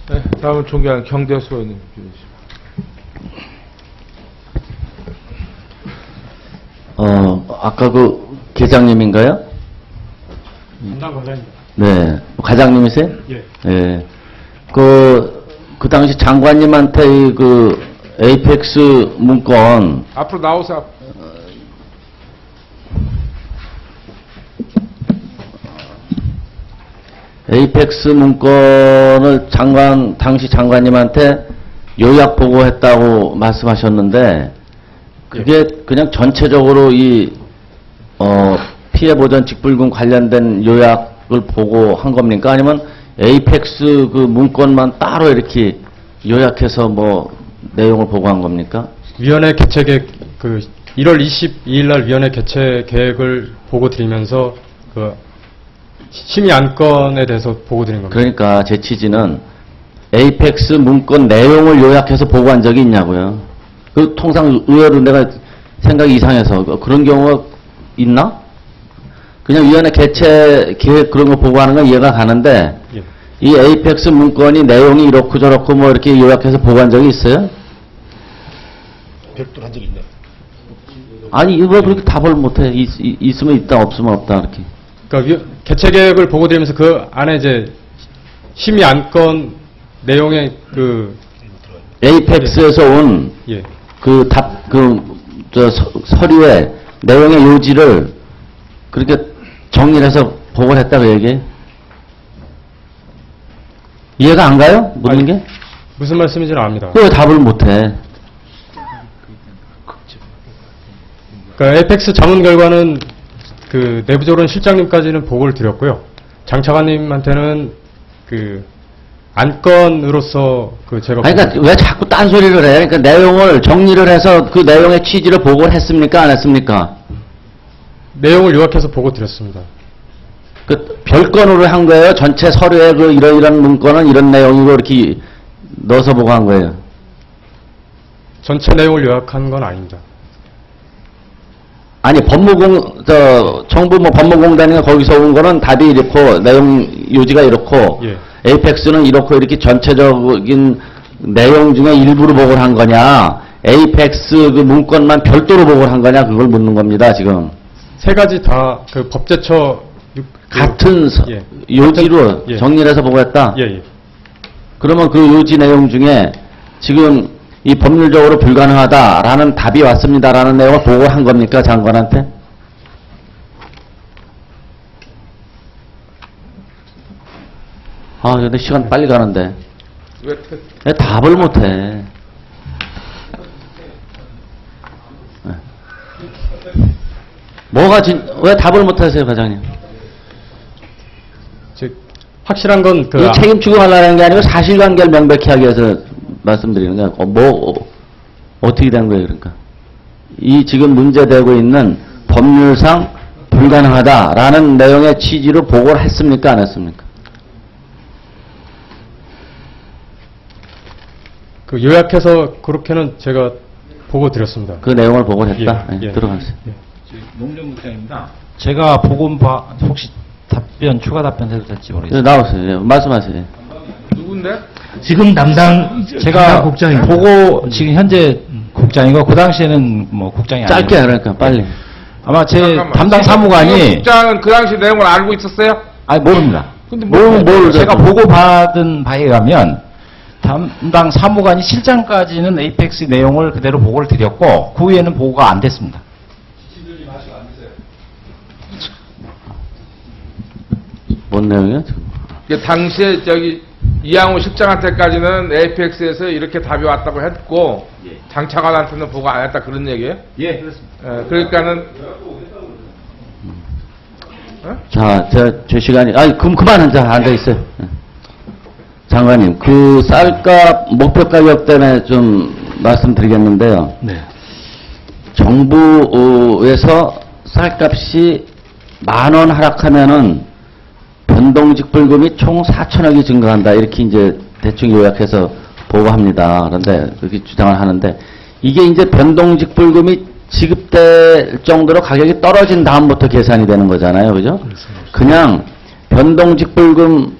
네, 다음은 존경하는 경대수 의원님 주시죠. 아까 그 계장님인가요? 담당 과장입니다. 네. 과장님이세요? 예. 예. 그 당시 장관님한테 그 에이펙스 문건 앞으로 나오세요. 에이펙스 문건을 당시 장관님한테 요약 보고했다고 말씀하셨는데 그게 그냥 전체적으로 피해 보전 직불금 관련된 요약을 보고한 겁니까? 아니면 에이펙스 그 문건만 따로 이렇게 요약해서 뭐 내용을 보고한 겁니까? 위원회 개최 계획, 1월 22일 날 위원회 개최 계획을 보고 드리면서 심의 안건에 대해서 보고 드린 겁니다. 그러니까 제 취지는 에이펙스 문건 내용을 요약해서 보고한 적이 있냐고요. 그 통상 의외로 내가 생각이 이상해서 그런 경우가 있나? 그냥 위원회 개최 계획 그런 거 보고하는 건 이해가 가는데 예. 이 에이펙스 문건이 내용이 이렇고 저렇고 뭐 이렇게 요약해서 보고한 적이 있어요? 별도로 한 적이 있네. 아니 이거 그렇게 답을 못해. 있으면 있다 없으면 없다 이렇게. 그러니까 개최 계획을 보고 드리면서 그 안에 이제 심의 안건 내용의 에이펙스에서 온 예. 서류의 내용의 요지를 그렇게 정리를 해서 보고를 했다고 얘기해? 이해가 안 가요? 묻는 게? 무슨 말씀인지는 압니다. 왜 답을 못해? 그러니까 에이펙스 자문 결과는 내부적으로는 실장님까지는 보고를 드렸고요. 장차관님한테는 안건으로서 제가 아니, 그러니까 왜 자꾸 딴소리를 해? 그러니까 내용을 정리를 해서 그 내용의 취지를 보고를 했습니까? 안 했습니까? 내용을 요약해서 보고 드렸습니다. 그 별건으로 한 거예요? 전체 서류에 이런 문건은 이런 내용이고 이렇게 넣어서 보고한 거예요? 전체 내용을 요약한 건 아닙니다. 아니 정부 법무공단이 거기서 온 거는 답이 이렇고 내용 요지가 이렇고 예. 에이펙스는 이렇고 이렇게 전체적인 내용 중에 일부를 보고를 한 거냐? 에이펙스 그 문건만 별도로 보고를 한 거냐? 그걸 묻는 겁니다 지금. 세 가지 다 법제처 같은 예. 요지로 예. 정리를 해서 보고했다? 예, 예. 그러면 그 요지 내용 중에 지금 이 법률적으로 불가능하다라는 답이 왔습니다라는 내용을 보고한 겁니까 장관한테? 근데 시간 빨리 가는데 왜 답을 못해? 왜 답을 못하세요 과장님? 확실한 건 이 책임지고 하려는 게 아니고 사실관계를 명백히 하기 위해서 말씀드리는 거야. 어떻게 된 거예요, 그러니까? 이 지금 문제되고 있는 법률상 불가능하다라는 내용의 취지로 보고를 했습니까, 안 했습니까? 요약해서 그렇게는 제가 보고 드렸습니다. 그 내용을 보고를 했다? 예, 예. 들어가세요. 예. 농정국장입니다. 제가 보고 혹시 추가 답변 해도 될지 모르겠습니다. 나오세요. 예, 말씀하세요. 누군데? 지금 제가 국장입니다. 보고 지금 현재 국장이고 그 당시에는 뭐 국장이 아니고 짧게 그러니까 빨리. 아마 제 잠깐만. 담당 지금 사무관이 국장은 그 당시 내용을 알고 있었어요? 아니 모릅니다. 근데 제가 보고받은 바에 의하면 담당 사무관이 실장까지는 에이펙스 내용을 그대로 보고를 드렸고 그 후에는 보고가 안 됐습니다. 뭔 내용이야? 당시에 이양호 실장한테까지는 에이펙스에서 이렇게 답이 왔다고 했고 장차관한테는 보고 안 했다 그런 얘기예요? 예, 그렇습니다. 그러니까는 자, 제 시간이, 그만 앉아 있어요. 장관님, 그 쌀값 목표 가격 때문에 좀 말씀드리겠는데요. 네. 정부에서 쌀값이 10,000원 하락하면은 변동직불금이 총 4천억이 증가한다. 이렇게 이제 대충 요약해서 보고합니다. 그런데 그렇게 주장을 하는데 이게 이제 변동직불금이 지급될 정도로 가격이 떨어진 다음부터 계산이 되는 거잖아요. 그죠? 그냥 변동직불금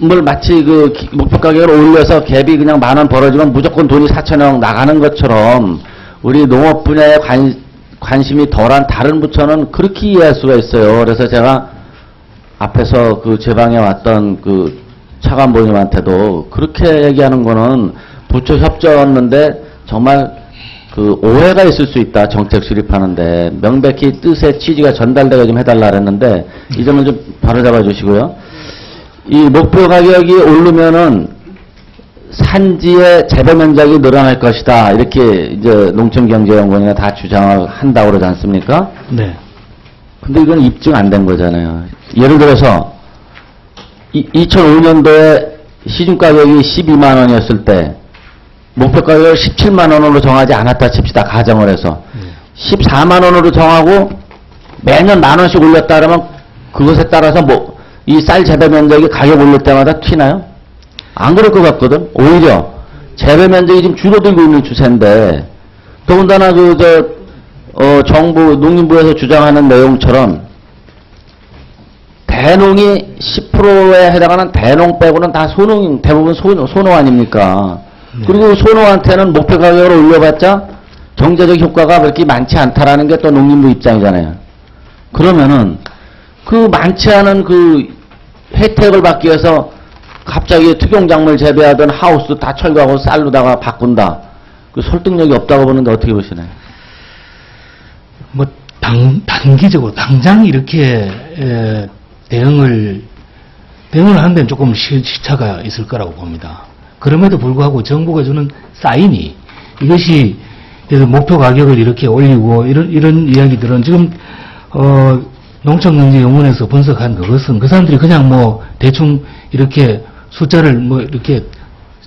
마치 그 목표 가격을 올려서 갭이 그냥 10,000원 벌어지면 무조건 돈이 4,000억 나가는 것처럼 우리 농업 분야에 관심이 덜한 다른 부처는 그렇게 이해할 수가 있어요. 그래서 제가 앞에서 그 제 방에 왔던 그 차관보님한테도 그렇게 얘기하는 거는 부처 협조였는데 정말 그 오해가 있을 수 있다. 정책 수립하는데 명백히 뜻의 취지가 전달되게 좀 해달라 그랬는데 이 점을 좀 바로잡아 주시고요. 이 목표 가격이 오르면은 산지의 재배 면적이 늘어날 것이다. 이렇게 이제 농촌경제연구원이나 다 주장을 한다고 그러지 않습니까? 네. 근데 이건 입증 안 된 거잖아요. 예를 들어서 2005년도에 시중 가격이 12만 원이었을 때 목표 가격을 17만 원으로 정하지 않았다 칩시다. 가정을 해서 14만 원으로 정하고 매년 10,000원씩 올렸다 그러면 그것에 따라서 뭐 이 쌀 재배 면적이 가격 올릴 때마다 튀나요? 안 그럴 것 같거든. 오히려 재배 면적이 지금 줄어들고 있는 추세인데 더군다나 정부 농림부에서 주장하는 내용처럼 대농이 10%에 해당하는 대농 빼고는 다 소농, 대부분 소농 아닙니까? 그리고 소농한테는 목표 가격을 올려봤자 경제적 효과가 그렇게 많지 않다라는 게 또 농림부 입장이잖아요. 그러면은 그 많지 않은 그 혜택을 받기 위해서 갑자기 특용작물 재배하던 하우스 다 철거하고 쌀로다가 바꾼다. 그 설득력이 없다고 보는데 어떻게 보시나요? 뭐 단기적으로 당장 이렇게 대응을 하는 데는 조금 시차가 있을 거라고 봅니다. 그럼에도 불구하고 정부가 주는 사인이 이것이 목표 가격을 이렇게 올리고 이런 이야기들은 지금 농촌경제연구원에서 분석한 그것은 그 사람들이 그냥 뭐 대충 이렇게 숫자를 뭐 이렇게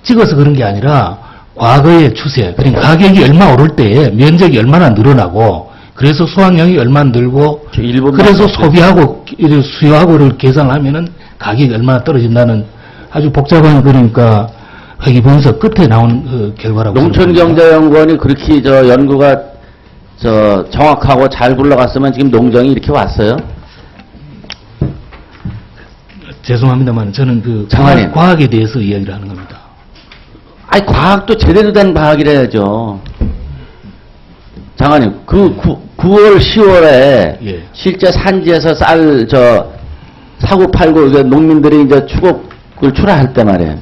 찍어서 그런 게 아니라 과거의 추세, 그러니까 가격이 얼마 오를 때에 면적이 얼마나 늘어나고 그래서 수확량이 얼마나 늘고 그래서 소비하고 수요하고를 계산하면은 가격이 얼마나 떨어진다는 아주 복잡한 그러니까 회계 분석 끝에 나온 그 결과라고. 농촌경제연구원이 그렇게 연구가 정확하고 잘 굴러갔으면 지금 농정이 이렇게 왔어요? 죄송합니다만 저는 그 장관님. 과학에 대해서 이야기를 하는 겁니다. 아니 과학도 제대로 된 과학이래야죠. 장관님, 9월, 10월에 예. 실제 산지에서 쌀 사고 팔고 농민들이 이제 추곡을 출하할 때 말이에요.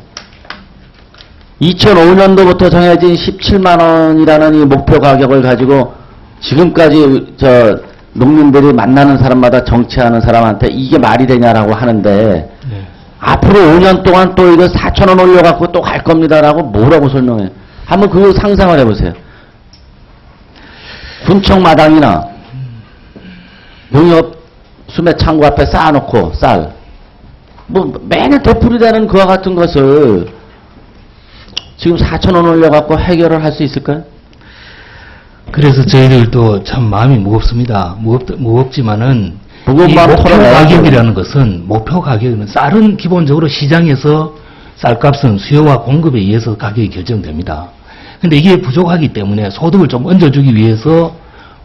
2005년도부터 정해진 17만 원이라는 이 목표 가격을 가지고 지금까지 농민들이 만나는 사람마다 정치하는 사람한테 이게 말이 되냐라고 하는데 네. 앞으로 5년 동안 또 이거 4,000원 올려갖고 또 갈 겁니다라고 뭐라고 설명해요? 한번 그거 상상을 해보세요. 군청 마당이나 농협 수매 창고 앞에 쌓아놓고 쌀 뭐 매년 되풀이되는 그와 같은 것을 지금 4,000원 올려갖고 해결을 할 수 있을까요? 그래서 저희들도 참 마음이 무겁습니다. 무겁지만은 무거운 이 마음 목표 털어내야죠. 가격이라는 것은 목표 가격은 쌀은 기본적으로 시장에서 쌀값은 수요와 공급에 의해서 가격이 결정됩니다. 근데 이게 부족하기 때문에 소득을 좀 얹어주기 위해서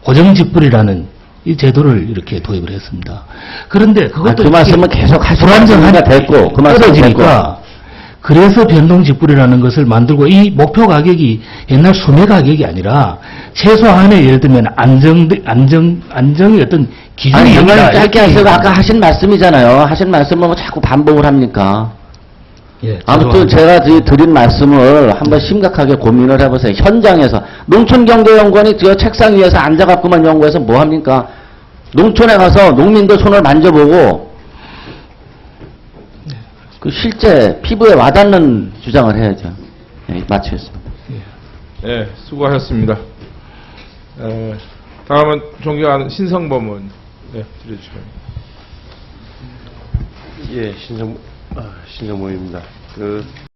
고정직불이라는 이 제도를 이렇게 도입을 했습니다. 그런데 그것도 그 말씀은 계속 하시고 불안정하니까 됐고 그 말씀은 떨어지니까 그래서 변동직불이라는 것을 만들고 이 목표 가격이 옛날 소매 가격이 아니라 최소한의 예를 들면 안정의 어떤 기준이 아니 정말 여기다 짧게 이렇게 하셔도 아까 하신 말씀이잖아요. 하신 말씀을 뭐 자꾸 반복을 합니까? 예, 아무튼 죄송합니다. 제가 드린 말씀을 한번 심각하게 고민을 해보세요. 현장에서 농촌경제연구원이 저 책상 위에서 앉아갖고만 연구해서 뭐 합니까? 농촌에 가서 농민들 손을 만져보고 그 실제 피부에 와닿는 주장을 해야죠. 네, 마치겠습니다. 예, 수고하셨습니다. 다음은 존경하는 신성범 의원. 네, 들려주시면. 예, 신정모입니다.